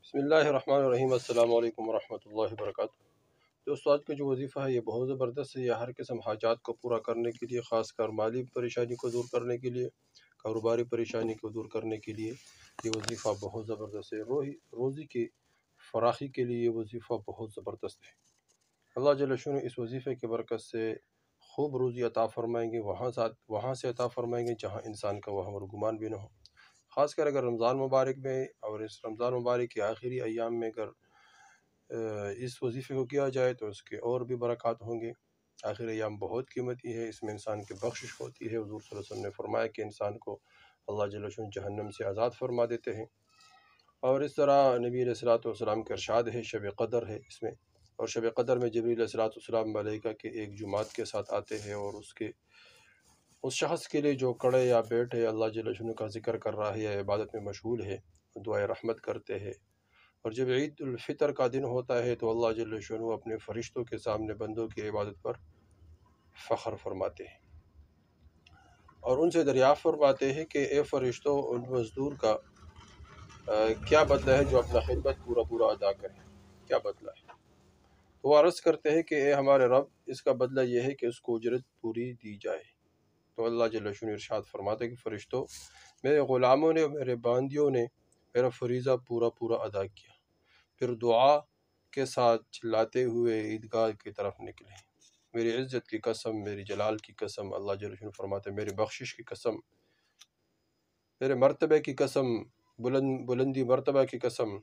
بسم اللہ الرحمن الرحیم۔ السلام علیکم ورحمۃ اللہ وبرکاتہ۔ دوستو، آج کا جو وظیفہ ہے یہ بہت زبردست ہے۔ یہ ہر قسم حاجات کو پورا کرنے کے لیے، خاص کر مالی پریشانی کو دور کرنے کے لیے، کاروباری پریشانی کو دور کرنے کے لیے یہ وظیفہ بہت زبردست ہے۔ روزی کی فراخی کے لیے یہ وظیفہ بہت زبردست ہے۔ اللہ جل شانہ اس وظیفے کے برکت سے خوب روزی عطا فرمائیں گے، وہاں سے عطا فرمائیں گے جہاں انسان کا وہم اور گمان بھی نہ ہو۔ خاص کر اگر رمضان مبارک میں اور اس رمضان مبارک کے آخری ایام میں اگر اس وظیفے کو کیا جائے تو اس کے اور بھی برکات ہوں گے۔ آخری ایام بہت قیمتی ہے، اس میں انسان کی بخشش ہوتی ہے۔ حضور صلی اللہ علیہ وسلم نے فرمایا کہ انسان کو اللہ جل شانہ جہنم سے آزاد فرما دیتے ہیں۔ اور اس طرح نبی علیہ الصلوۃ والسلام کا ارشاد ہے، شب قدر ہے اس میں، اور شب قدر میں جبریل علیہ الصلوۃ والسلام ملائکہ کے ایک جماعت کے ساتھ آتے ہیں، اور اس شخص کے لیے جو کڑے یا بیٹھے اللہ جل شانہ کا ذکر کر رہا ہے یا عبادت میں مشغول ہے، دعائے رحمت کرتے ہیں۔ اور جب عید الفطر کا دن ہوتا ہے تو اللہ جل شانہ اپنے فرشتوں کے سامنے بندوں کی عبادت پر فخر فرماتے ہیں اور ان سے دریافت فرماتے ہیں کہ اے فرشتوں، ان مزدور کا کیا بدلہ ہے جو اپنا خدمت پورا ادا کرے، کیا بدلہ ہے؟ تو وہ عرض کرتے ہیں کہ اے ہمارے رب، اس کا بدلہ یہ ہے کہ اس کو اجرت پوری دی جائے۔ تو اللہ جل شانہ ارشاد فرماتے ہیں کہ فرشتوں، میرے غلاموں نے، میرے باندیوں نے میرا فریضہ پورا ادا کیا، پھر دعا کے ساتھ چلاتے ہوئے عیدگاہ کی طرف نکلے۔ میری عزت کی قسم، میری جلال کی قسم، اللہ جل شانہ فرماتے ہیں میری بخشش کی قسم، میرے مرتبے کی قسم، بلندی مرتبہ کی قسم،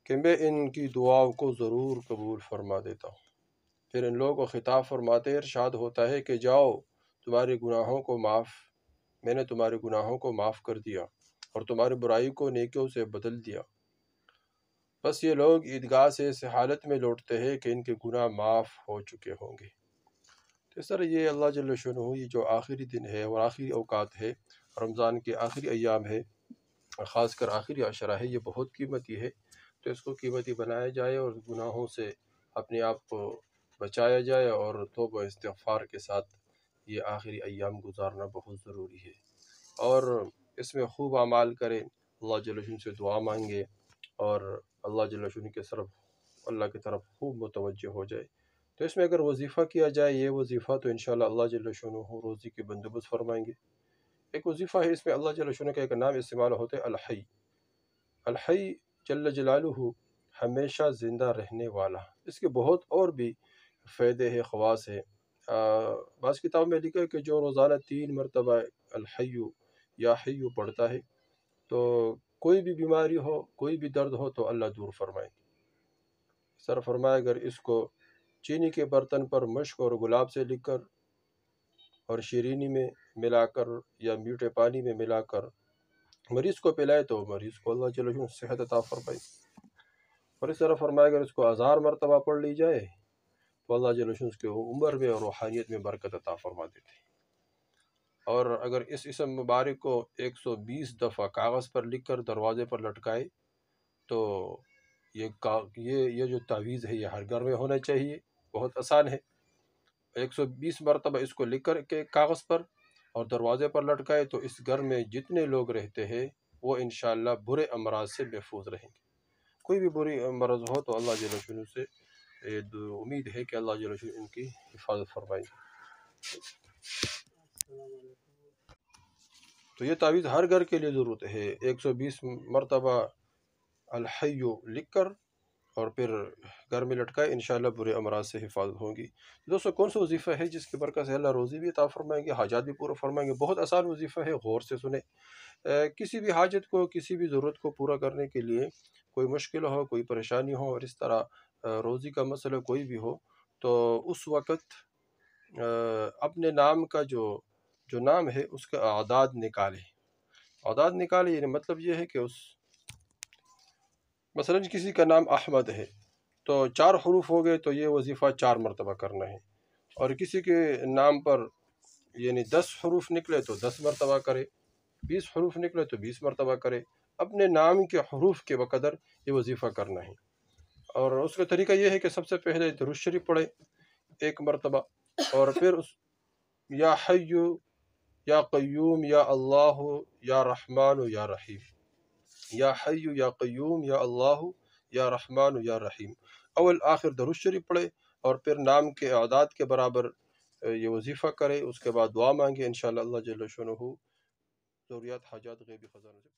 کہ میں ان کی دعاؤں کو ضرور قبول فرما دیتا ہوں۔ پھر ان لوگوں کو خطاب فرماتے ارشاد ہوتا ہے کہ جاؤ، تمہارے گناہوں کو میں نے تمہارے گناہوں کو معاف کر دیا اور تمہاری برائی کو نیکیوں سے بدل دیا۔ بس یہ لوگ عیدگاہ سے اس حالت میں لوٹتے ہیں کہ ان کے گناہ معاف ہو چکے ہوں گے۔ تو اس طرح یہ اللہ جل شانہ یہ جو آخری دن ہے اور آخری اوقات ہے، رمضان کے آخری ایام ہے، خاص کر آخری عشرہ ہے، یہ بہت قیمتی ہے۔ تو اس کو قیمتی بنایا جائے اور گناہوں سے اپنے آپ کو بچایا جائے، اور توبہ استغفار کے ساتھ یہ آخری ایام گزارنا بہت ضروری ہے۔ اور اس میں خوب اعمال کریں، اللہ جل شانہ سے دعا مانگے، اور اللہ جل شانہ اللہ کی طرف خوب متوجہ ہو جائے۔ تو اس میں اگر وظیفہ کیا جائے، یہ وظیفہ، تو انشاءاللہ اللہ جل شانہ روزی کے بندوبست فرمائیں گے۔ ایک وظیفہ ہے، اس میں اللہ جل شانہ کا ایک نام استعمال ہوتا ہے، الحی۔ الحی جل جلالہ، ہمیشہ زندہ رہنے والا۔ اس کے بہت اور بھی فائدے ہیں، خواص ہیں۔ بعض کتاب میں لکھا ہے کہ جو روزانہ 3 مرتبہ الحی یا حی پڑھتا ہے تو کوئی بھی بیماری ہو، کوئی بھی درد ہو تو اللہ دور فرمائے۔ سر فرمایا اگر اس کو چینی کے برتن پر مشک اور گلاب سے لکھ کر اور شیرینی میں ملا کر یا میٹھے پانی میں ملا کر مریض کو پلائے تو مریض کو اللہ جل شانہ صحت عطا فرمائے۔ اور اس طرح فرمایا اگر اس کو 1000 مرتبہ پڑھ لی جائے تو اللہ جل شانہ اس کے عمر میں اور روحانیت میں برکت عطا فرما دیتے ہیں۔ اور اگر اس اسم مبارک کو 120 دفعہ کاغذ پر لکھ کر دروازے پر لٹکائے تو یہ جو تعویذ ہے یہ ہر گھر میں ہونا چاہیے، بہت آسان ہے۔ 120 مرتبہ اس کو لکھ کر کے کاغذ پر اور دروازے پر لٹکائے تو اس گھر میں جتنے لوگ رہتے ہیں وہ انشاءاللہ برے امراض سے محفوظ رہیں گے۔ کوئی بھی بری مرض ہو تو اللہ جل شانہ سے امید ہے کہ اللہ جل شانہ ان کی حفاظت فرمائیں گے۔ تو یہ تعویذ ہر گھر کے لیے ضرورت ہے۔ 120 مرتبہ الحی لکھ کر اور پھر گھر میں لٹکائے، انشاءاللہ برے امراض سے حفاظت ہوں گی۔ دوستو، کون سا وظیفہ ہے جس کی برکت سے اللہ روزی بھی عطا فرمائیں گے، حاجات بھی پورا فرمائیں گے؟ بہت آسان وظیفہ ہے، غور سے سنیں۔ کسی بھی حاجت کو، کسی بھی ضرورت کو پورا کرنے کے لیے، کوئی مشکل ہو، کوئی پریشانی ہو، اور اس طرح روزی کا مسئلہ کوئی بھی ہو، تو اس وقت اپنے نام کا جو نام ہے اس کا اعداد نکالے۔ اعداد نکالے یعنی مطلب یہ ہے کہ مثلا کسی کا نام احمد ہے تو 4 حروف ہو گئے تو یہ وظیفہ 4 مرتبہ کرنا ہے، اور کسی کے نام پر یعنی 10 حروف نکلے تو 10 مرتبہ کرے، 20 حروف نکلے تو 20 مرتبہ کرے۔ اپنے نام کے حروف کے بقدر یہ وظیفہ کرنا ہے۔ اور اس کا طریقہ یہ ہے کہ سب سے پہلے درود شریف پڑھے 1 مرتبہ، اور پھر یا حی یا قیوم یا اللہ یا رحمان یا رحیم یا حی یا قیوم یا اللہ یا رحمان یا رحیم، اول آخر درود شریف پڑھے اور پھر نام کے اعداد کے برابر یہ وظیفہ کرے، اس کے بعد دعا مانگے، انشاءاللہ اللہ جل شانہ ضروریات حاجات غیبی خزانوں سے